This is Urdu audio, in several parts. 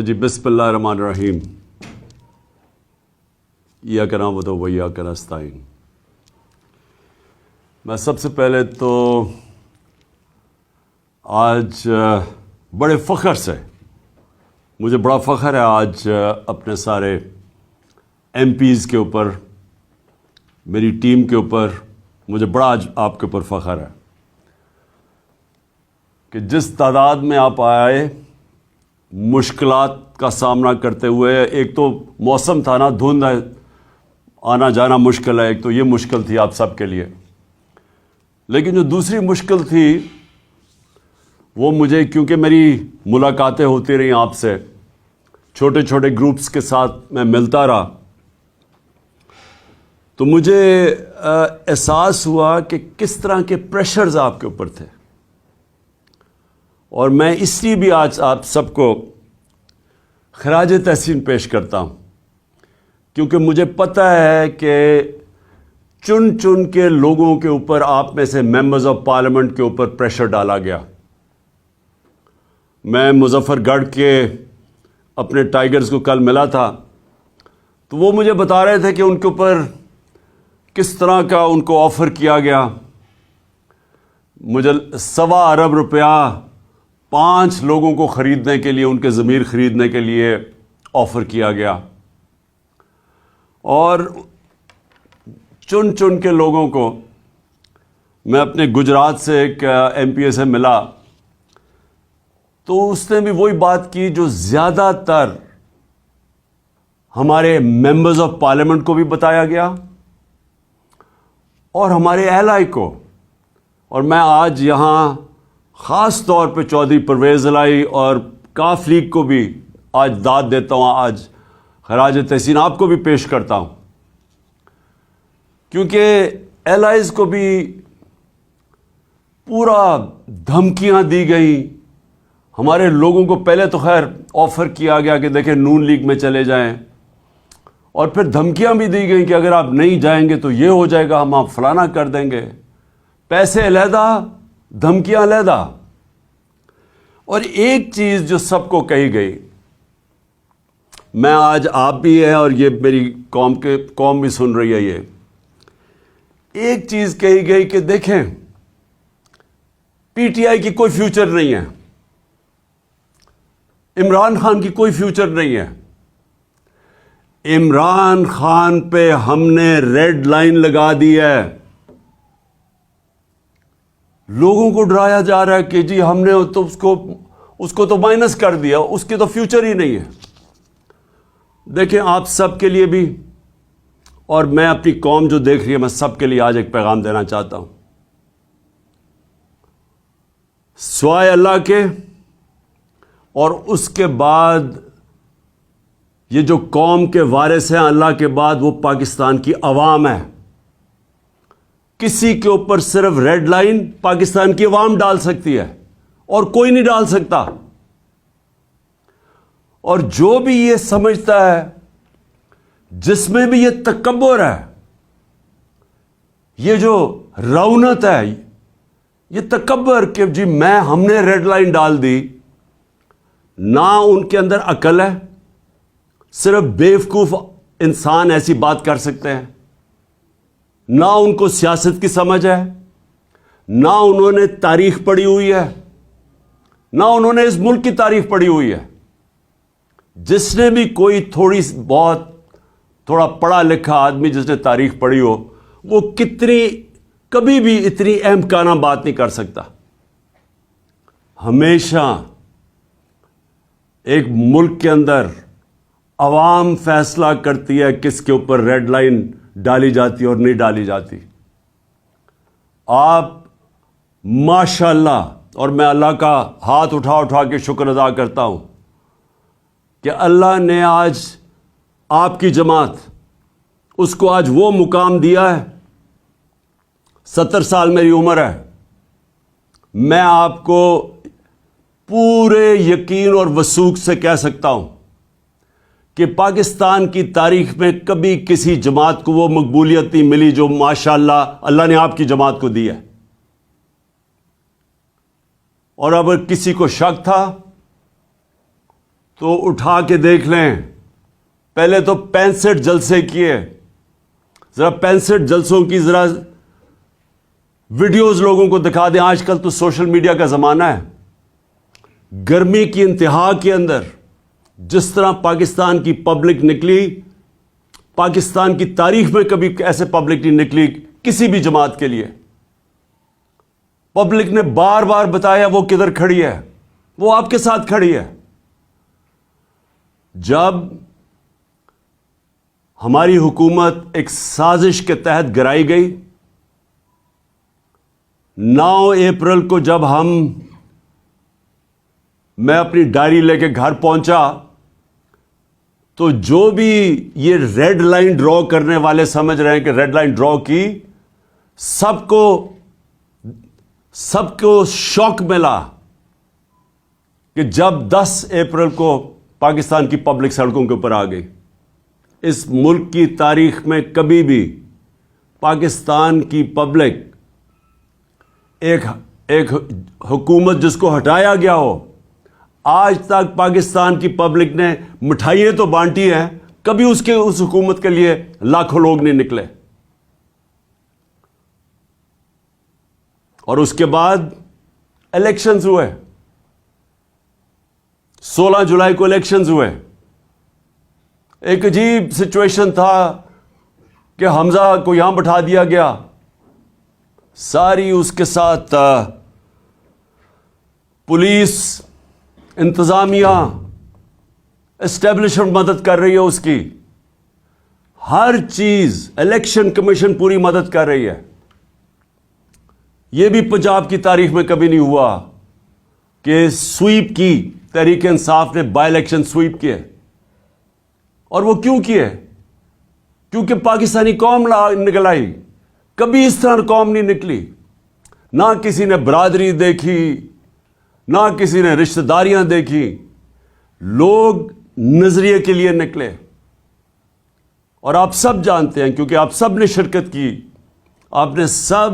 جی بسم اللہ الرحمن الرحیم ایاک نعبد و ایاک نستعین۔ میں سب سے پہلے تو آج بڑے فخر سے، مجھے بڑا فخر ہے آج اپنے سارے ایم پیز کے اوپر، میری ٹیم کے اوپر مجھے بڑا آج آپ کے اوپر فخر ہے کہ جس تعداد میں آپ آئے مشکلات کا سامنا کرتے ہوئے۔ ایک تو موسم تھا نا، دھند ہے، آنا جانا مشکل ہے، ایک تو یہ مشکل تھی آپ سب کے لیے، لیکن جو دوسری مشکل تھی وہ مجھے، کیونکہ میری ملاقاتیں ہوتی رہیں آپ سے، چھوٹے چھوٹے گروپس کے ساتھ میں ملتا رہا، تو مجھے احساس ہوا کہ کس طرح کے پریشرز آپ کے اوپر تھے۔ اور میں اس لیے بھی آج آپ سب کو خراج تحسین پیش کرتا ہوں، کیونکہ مجھے پتہ ہے کہ چن چن کے لوگوں کے اوپر، آپ میں سے ممبرز آف پارلیمنٹ کے اوپر پریشر ڈالا گیا۔ میں مظفر گڑھ کے اپنے ٹائیگرز کو کل ملا تھا، تو وہ مجھے بتا رہے تھے کہ ان کے اوپر کس طرح کا ان کو آفر کیا گیا۔ مجھے 1.25 ارب روپیہ 5 لوگوں کو خریدنے کے لیے، ان کے ضمیر خریدنے کے لیے آفر کیا گیا، اور چن چن کے لوگوں کو میں اپنے گجرات سے ایک ایم پی اے سے ملا، تو اس نے بھی وہی بات کی جو زیادہ تر ہمارے ممبرز آف پارلیمنٹ کو بھی بتایا گیا اور ہمارے اہلائی کو۔ اور میں آج یہاں خاص طور پہ چودھری پرویز الہی اور کاف لیگ کو بھی آج داد دیتا ہوں، آج خراج تحسین آپ کو بھی پیش کرتا ہوں، کیونکہ ایلائز کو بھی پورا دھمکیاں دی گئی۔ ہمارے لوگوں کو پہلے تو خیر آفر کیا گیا کہ دیکھیں نون لیگ میں چلے جائیں، اور پھر دھمکیاں بھی دی گئیں کہ اگر آپ نہیں جائیں گے تو یہ ہو جائے گا، ہم آپ فلانا کر دیں گے، پیسے علیحدہ، دھمکیاں علیحدہ۔ اور ایک چیز جو سب کو کہی گئی، میں آج آپ بھی ہیں اور یہ میری قوم بھی سن رہی ہے، یہ ایک چیز کہی گئی کہ دیکھیں پی ٹی آئی کی کوئی فیوچر نہیں ہے، عمران خان کی کوئی فیوچر نہیں ہے۔ عمران خان پہ ہم نے ریڈ لائن لگا دی ہے۔ لوگوں کو ڈرایا جا رہا ہے کہ جی ہم نے تو اس کو تو مائنس کر دیا، اس کی تو فیوچر ہی نہیں ہے۔ دیکھیں آپ سب کے لیے بھی، اور میں اپنی قوم جو دیکھ رہی ہے، میں سب کے لیے آج ایک پیغام دینا چاہتا ہوں۔ سوائے اللہ کے اور اس کے بعد یہ جو قوم کے وارث ہیں اللہ کے بعد، وہ پاکستان کی عوام ہے۔ کسی کے اوپر صرف ریڈ لائن پاکستان کی عوام ڈال سکتی ہے اور کوئی نہیں ڈال سکتا۔ اور جو بھی یہ سمجھتا ہے، جس میں بھی یہ تکبر ہے، یہ جو رونت ہے، یہ تکبر کہ جی ہم نے ریڈ لائن ڈال دی، نہ ان کے اندر عقل ہے، صرف بیوقوف انسان ایسی بات کر سکتے ہیں، نہ ان کو سیاست کی سمجھ ہے، نہ انہوں نے تاریخ پڑھی ہوئی ہے، نہ انہوں نے اس ملک کی تاریخ پڑھی ہوئی ہے۔ جس نے بھی کوئی تھوڑا پڑھا لکھا آدمی جس نے تاریخ پڑھی ہو، وہ کبھی بھی اتنی اہم کانہ بات نہیں کر سکتا۔ ہمیشہ ایک ملک کے اندر عوام فیصلہ کرتی ہے کس کے اوپر ریڈ لائن ڈالی جاتی اور نہیں ڈالی جاتی۔ آپ ماشاءاللہ، اور میں اللہ کا ہاتھ اٹھا کے شکر ادا کرتا ہوں کہ اللہ نے آج آپ کی جماعت، اس کو آج وہ مقام دیا ہے۔ 70 سال میری عمر ہے، میں آپ کو پورے یقین اور وثوق سے کہہ سکتا ہوں کہ پاکستان کی تاریخ میں کبھی کسی جماعت کو وہ مقبولیت نہیں ملی جو ماشاءاللہ اللہ نے آپ کی جماعت کو دی ہے۔ اور اگر کسی کو شک تھا تو اٹھا کے دیکھ لیں. پہلے تو 65 جلسے کیے. ذرا 65 جلسوں کی ذرا ویڈیوز لوگوں کو دکھا دیں. آج کل تو سوشل میڈیا کا زمانہ ہے. گرمی کی انتہا کے اندر جس طرح پاکستان کی پبلک نکلی, پاکستان کی تاریخ میں کبھی ایسے پبلک نہیں نکلی کسی بھی جماعت کے لیے. پبلک نے بار بار بتایا وہ کدھر کھڑی ہے, وہ آپ کے ساتھ کھڑی ہے. جب ہماری حکومت ایک سازش کے تحت گرائی گئی, 9 اپریل کو جب میں اپنی ڈائری لے کے گھر پہنچا تو جو بھی یہ ریڈ لائن ڈرا کرنے والے سمجھ رہے ہیں کہ ریڈ لائن ڈرا کی, سب کو شوق ملا کہ جب 10 اپریل کو پاکستان کی پبلک سڑکوں کے اوپر آ گئی. اس ملک کی تاریخ میں کبھی بھی پاکستان کی پبلک ایک حکومت جس کو ہٹایا گیا ہو, آج تک پاکستان کی پبلک نے مٹھائیاں تو بانٹی ہیں, کبھی اس حکومت کے لیے لاکھوں لوگ نہیں نکلے. اور اس کے بعد الیکشنز ہوئے, 16 جولائی کو الیکشنز ہوئے. ایک عجیب سچویشن تھا کہ حمزہ کو یہاں بٹھا دیا گیا, ساری اس کے ساتھ پولیس, انتظامیہ, اسٹیبلشمنٹ مدد کر رہی ہے اس کی, ہر چیز, الیکشن کمیشن پوری مدد کر رہی ہے. یہ بھی پنجاب کی تاریخ میں کبھی نہیں ہوا کہ سویپ کی, تحریک انصاف نے بائی الیکشن سویپ کیے. اور وہ کیوں کیے؟ کیونکہ پاکستانی قوم نکل آئی. کبھی اس طرح قوم نہیں نکلی. نہ کسی نے برادری دیکھی, نہ کسی نے رشتہ داریاں دیکھی. لوگ نظریے کے لیے نکلے. اور آپ سب جانتے ہیں, کیونکہ آپ سب نے شرکت کی, آپ نے سب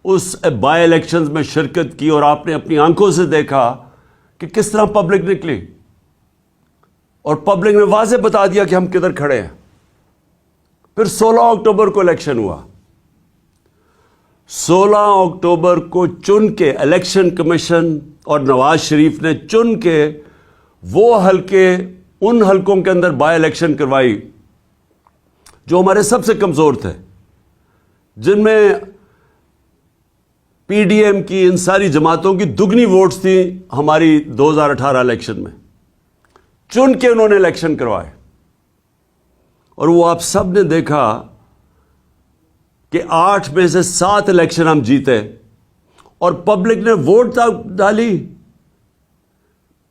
اس بائی الیکشنز میں شرکت کی, اور آپ نے اپنی آنکھوں سے دیکھا کہ کس طرح پبلک نکلی. اور پبلک نے واضح بتا دیا کہ ہم کدھر کھڑے ہیں. پھر 16 اکتوبر کو الیکشن ہوا. 16 اکتوبر کو چن کے الیکشن کمیشن اور نواز شریف نے چن کے وہ حلقے, ان حلقوں کے اندر بائی الیکشن کروائی جو ہمارے سب سے کمزور تھے, جن میں پی ڈی ایم کی, ان ساری جماعتوں کی دگنی ووٹس تھیں ہماری 2018 الیکشن میں. چن کے انہوں نے الیکشن کروائے. اور وہ آپ سب نے دیکھا کہ 8 میں سے 7 الیکشن ہم جیتے, اور پبلک نے ووٹ ڈالی.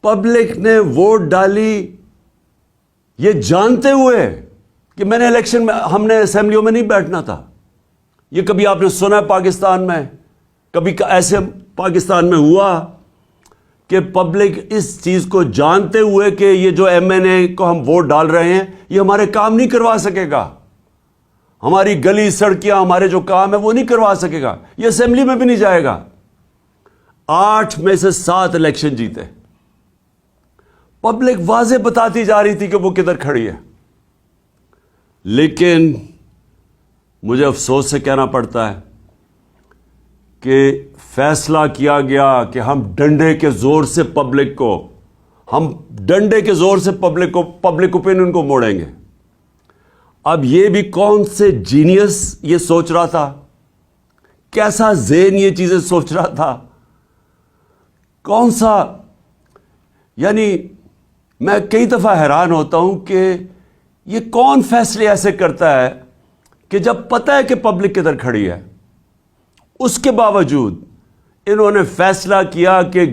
پبلک نے ووٹ ڈالی یہ جانتے ہوئے کہ میں نے الیکشن میں, ہم نے اسمبلیوں میں نہیں بیٹھنا تھا. یہ کبھی آپ نے سنا ہے پاکستان میں؟ کبھی ایسے پاکستان میں ہوا کہ پبلک اس چیز کو جانتے ہوئے کہ یہ جو ایم این اے کو ہم ووٹ ڈال رہے ہیں یہ ہمارے کام نہیں کروا سکے گا, ہماری گلی سڑکیاں, ہمارے جو کام ہے وہ نہیں کروا سکے گا, یہ اسمبلی میں بھی نہیں جائے گا. 8 میں سے 7 الیکشن جیتے. پبلک واضح بتاتی جا رہی تھی کہ وہ کدھر کھڑی ہے. لیکن مجھے افسوس سے کہنا پڑتا ہے کہ فیصلہ کیا گیا کہ ہم ڈنڈے کے زور سے پبلک اوپینین کو موڑیں گے. اب یہ بھی کون سے جینیس یہ سوچ رہا تھا, کیسا ذہن یہ چیزیں سوچ رہا تھا, کون سا, یعنی میں کئی دفعہ حیران ہوتا ہوں کہ یہ کون فیصلے ایسے کرتا ہے کہ جب پتہ ہے کہ پبلک کدھر کھڑی ہے, اس کے باوجود انہوں نے فیصلہ کیا کہ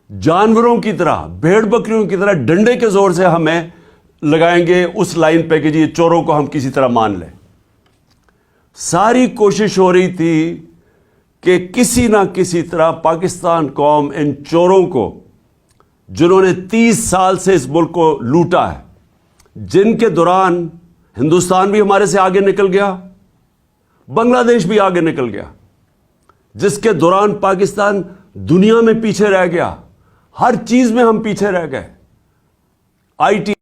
جانوروں کی طرح, بھیڑ بکریوں کی طرح ڈنڈے کے زور سے ہمیں لگائیں گے اس لائن پہ کہ جی چوروں کو ہم کسی طرح مان لیں. ساری کوشش ہو رہی تھی کہ کسی نہ کسی طرح پاکستان قوم ان چوروں کو, جنہوں نے 30 سال سے اس ملک کو لوٹا ہے, جن کے دوران ہندوستان بھی ہمارے سے آگے نکل گیا, بنگلہ دیش بھی آگے نکل گیا, جس کے دوران پاکستان دنیا میں پیچھے رہ گیا, ہر چیز میں ہم پیچھے رہ گئے. I T